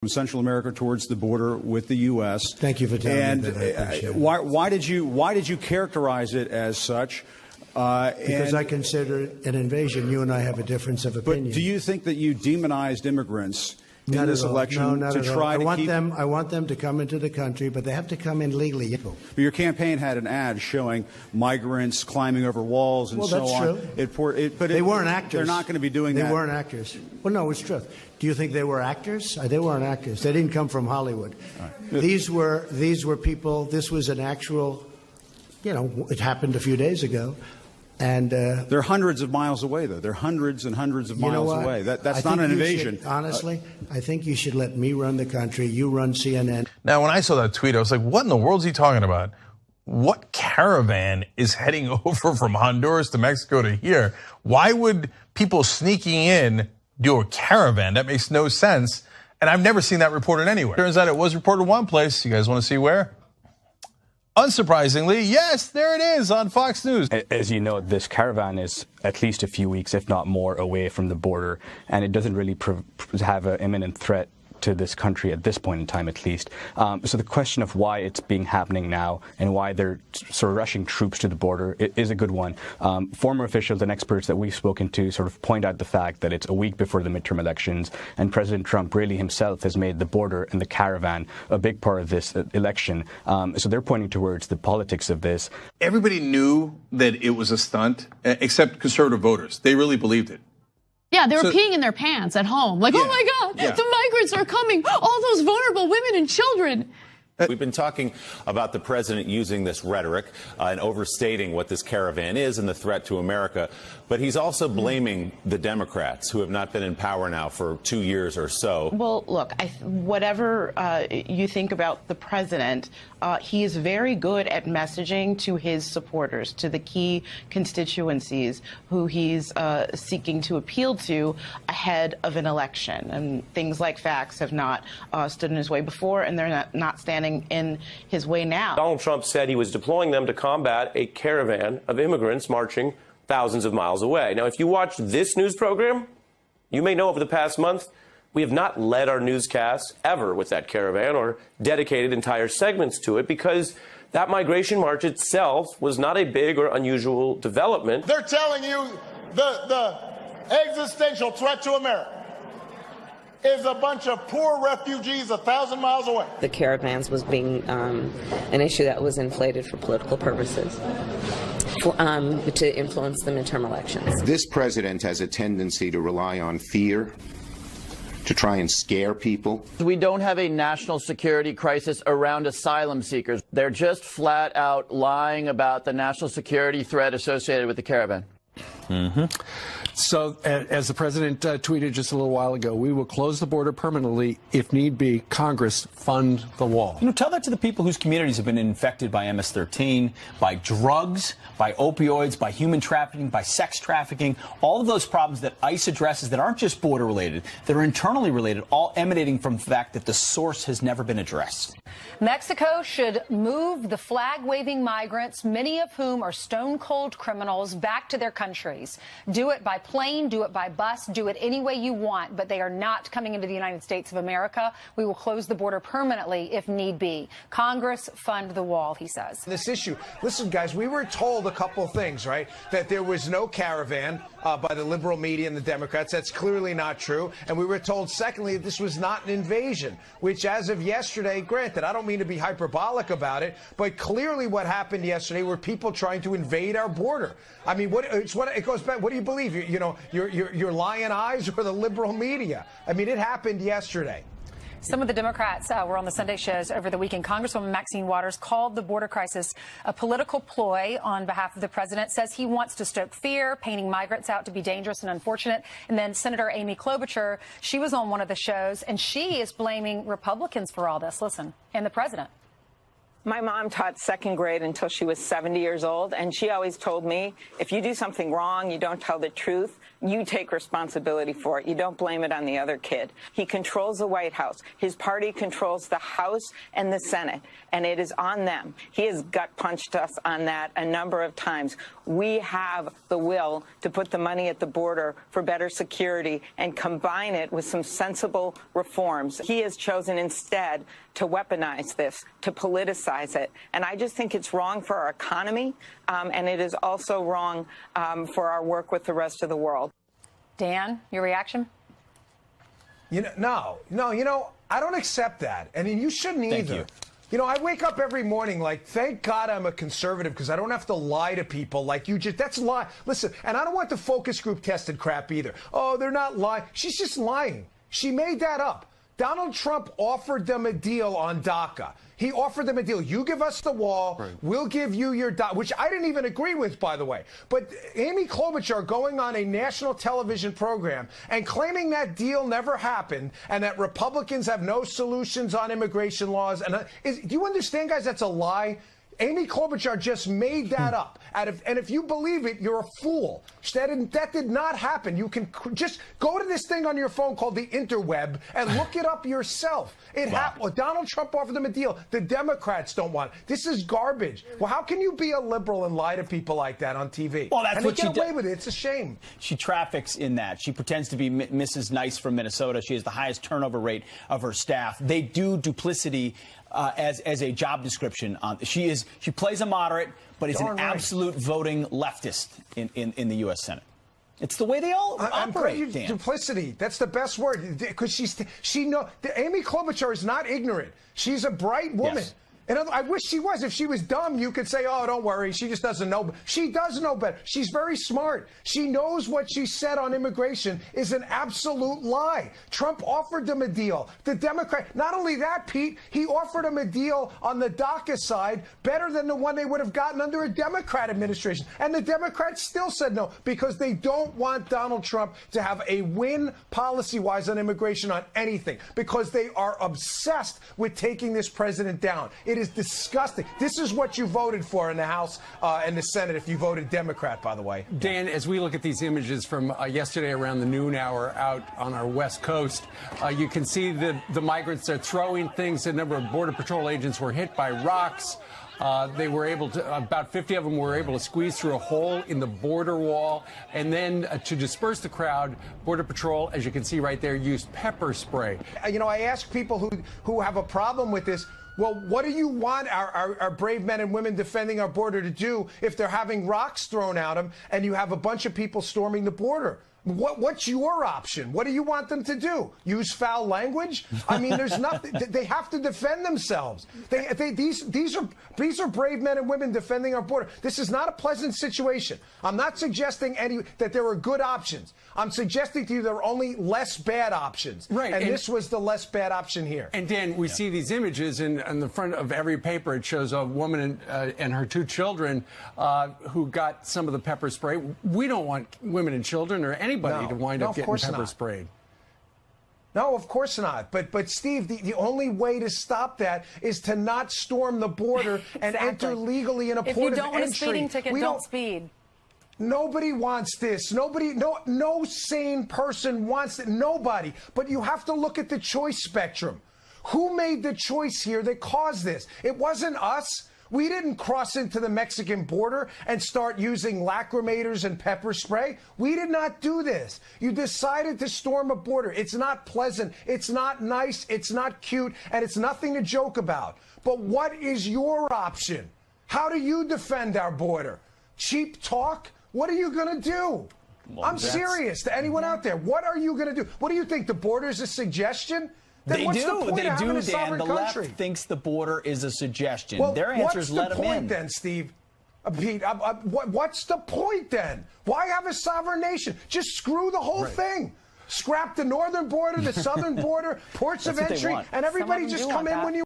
from Central America towards the border with the U.S. Thank you for telling me that. And why did you characterize it as such? Because I consider it an invasion. You and I have a difference of opinion. But do you think that you demonized immigrants in this election no, not to at try all. to keep them? I want them to come into the country, but they have to come in legally. But your campaign had an ad showing migrants climbing over walls and so on. Well, that's true. But they weren't actors. They're not going to be doing that. They weren't actors. Well, no, it's true. Do you think they were actors? They weren't actors. They didn't come from Hollywood. Right. These were people. This was an actual. It happened a few days ago. And they're hundreds of miles away, though. They're hundreds and hundreds of miles away. That's not an invasion. Honestly, I think you should let me run the country. You run CNN. Now, when I saw that tweet, I was like, what in the world is he talking about? What caravan is heading over from Honduras to Mexico to here? Why would people sneaking in do a caravan? That makes no sense. And I've never seen that reported anywhere. Turns out it was reported one place. You guys want to see where? Unsurprisingly, yes, there it is on Fox News. As you know, this caravan is at least a few weeks, if not more, away from the border, and it doesn't really have an imminent threat to this country at this point in time, at least. So the question of why it's happening now and why they're sort of rushing troops to the border is a good one. Former officials and experts that we've spoken to sort of point out the fact that it's a week before the midterm elections, and President Trump really himself has made the border and the caravan a big part of this election. So they're pointing towards the politics of this. Everybody knew that it was a stunt, except conservative voters. They really believed it. Yeah, they were peeing in their pants at home. Like, oh my God, the migrants are coming. All those vulnerable women and children. We've been talking about the president using this rhetoric and overstating what this caravan is and the threat to America. But he's also blaming the Democrats, who have not been in power now for 2 years or so. Well, look, whatever you think about the president, he is very good at messaging to his supporters, to the key constituencies who he's seeking to appeal to ahead of an election. And things like facts have not stood in his way before, and they're not standing in his way now. Donald Trump said he was deploying them to combat a caravan of immigrants marching thousands of miles away. Now, if you watch this news program, you may know over the past month, we have not led our newscasts ever with that caravan or dedicated entire segments to it because that migration march itself was not a big or unusual development. They're telling you the existential threat to America is a bunch of poor refugees 1,000 miles away. The caravans was being an issue that was inflated for political purposes to influence the midterm elections. This president has a tendency to rely on fear to try and scare people. We don't have a national security crisis around asylum seekers. They're just flat out lying about the national security threat associated with the caravan. Mm-hmm. So, as the president tweeted just a little while ago, we will close the border permanently if need be. Congress fund the wall. Tell that to the people whose communities have been infected by MS-13, by drugs, by opioids, by human trafficking, by sex trafficking, all of those problems that ICE addresses that aren't just border related, that are internally related, all emanating from the fact that the source has never been addressed. Mexico should move the flag-waving migrants, many of whom are stone-cold criminals, back to their countries. Do it by plane, do it by bus, do it any way you want, but they are not coming into the United States of America. We will close the border permanently if need be. Congress fund the wall, he says. This issue, listen, guys, we were told a couple of things, right? That there was no caravan by the liberal media and the Democrats. That's clearly not true. And we were told, secondly, that this was not an invasion, which as of yesterday, granted, I don't mean to be hyperbolic about it, but clearly what happened yesterday were people trying to invade our border. I mean, it goes back. What do you believe? Your lion eyes or the liberal media? I mean, it happened yesterday. Some of the Democrats were on the Sunday shows over the weekend. Congresswoman Maxine Waters called the border crisis a political ploy on behalf of the president, says he wants to stoke fear, painting migrants out to be dangerous and unfortunate. And then Senator Amy Klobuchar, she was on one of the shows, and she is blaming Republicans for all this. Listen, and the president. My mom taught second grade until she was 70 years old, and she always told me, if you do something wrong, you don't tell the truth, you take responsibility for it. You don't blame it on the other kid. He controls the White House. His party controls the House and the Senate, and it is on them. He has gut punched us on that a number of times. We have the will to put the money at the border for better security and combine it with some sensible reforms. He has chosen instead to weaponize this, to politicize it. And I just think it's wrong for our economy, and it is also wrong for our work with the rest of the world. Dan, your reaction? No, I don't accept that. And you shouldn't either. You. I wake up every morning like, thank God I'm a conservative because I don't have to lie to people like you just. That's lie. Listen, and I don't want the focus group tested crap either. Oh, they're not lying. She's just lying. She made that up. Donald Trump offered them a deal on DACA. He offered them a deal. You give us the wall, right. We'll give you your DACA, which I didn't even agree with, by the way. But Amy Klobuchar going on a national television program and claiming that deal never happened and that Republicans have no solutions on immigration laws. And do you understand, guys, that's a lie? Amy Klobuchar just made that up. And if you believe it, you're a fool. That did not happen. You can just go to this thing on your phone called the interweb and look it up yourself. It happened. Donald Trump offered them a deal. The Democrats don't want it. This is garbage. Well, how can you be a liberal and lie to people like that on TV? Well, that's what she does. Away with it. It's a shame. She traffics in that. She pretends to be Mrs. Nice from Minnesota. She has the highest turnover rate of her staff. They do duplicity as a job description. She plays a moderate, but is an absolute voting leftist in the U.S. Senate. It's the way they all operate, Dan. Duplicity. That's the best word, because Amy Klobuchar is not ignorant. She's a bright woman. Yes. And I wish she was. If she was dumb, you could say, oh, don't worry. She just doesn't know. She does know better. She's very smart. She knows what she said on immigration is an absolute lie. Trump offered them a deal. The Democrat, not only that, Pete, he offered them a deal on the DACA side better than the one they would have gotten under a Democrat administration. And the Democrats still said no because they don't want Donald Trump to have a win policy-wise on immigration on anything because they are obsessed with taking this president down. It is disgusting. This is what you voted for in the House and the Senate if you voted Democrat, by the way. Dan, as we look at these images from yesterday around the noon hour out on our West Coast, you can see the migrants are throwing things. A number of Border Patrol agents were hit by rocks. They were able to, about 50 of them were able to squeeze through a hole in the border wall. And then to disperse the crowd, Border Patrol, as you can see right there, used pepper spray. I ask people who have a problem with this, well, what do you want our brave men and women defending our border to do if they're having rocks thrown at them and you have a bunch of people storming the border? What's your option? What do you want them to do? Use foul language? I mean, there's nothing. They have to defend themselves. These are brave men and women defending our border. This is not a pleasant situation. I'm not suggesting that there are good options. I'm suggesting to you there are only less bad options. Right. And this was the less bad option here. And Dan, we see these images on the front of every paper. It shows a woman and her two children who got some of the pepper spray. We don't want women and children or anybody to wind up getting pepper sprayed. No, of course not. But Steve, the only way to stop that is to not storm the border and enter legally in a port of entry. If you don't want a speeding ticket, don't speed. Nobody wants this. No sane person wants it. Nobody. But you have to look at the choice spectrum. Who made the choice here that caused this? It wasn't us. We didn't cross into the Mexican border and start using lacrimators and pepper spray. We did not do this. You decided to storm a border. It's not pleasant. It's not nice. It's not cute. And it's nothing to joke about. But what is your option? How do you defend our border? Cheap talk? What are you going to do? Well, I'm serious. To anyone out there, what are you going to do? What do you think? The border is a suggestion? They do, Dan. The left thinks the border is a suggestion. Well, their answer is let them in. What's the point then, Steve? Pete, what's the point then? Why have a sovereign nation? Just screw the whole thing. Scrap the northern border, the southern border, ports of entry, and everybody just come in when you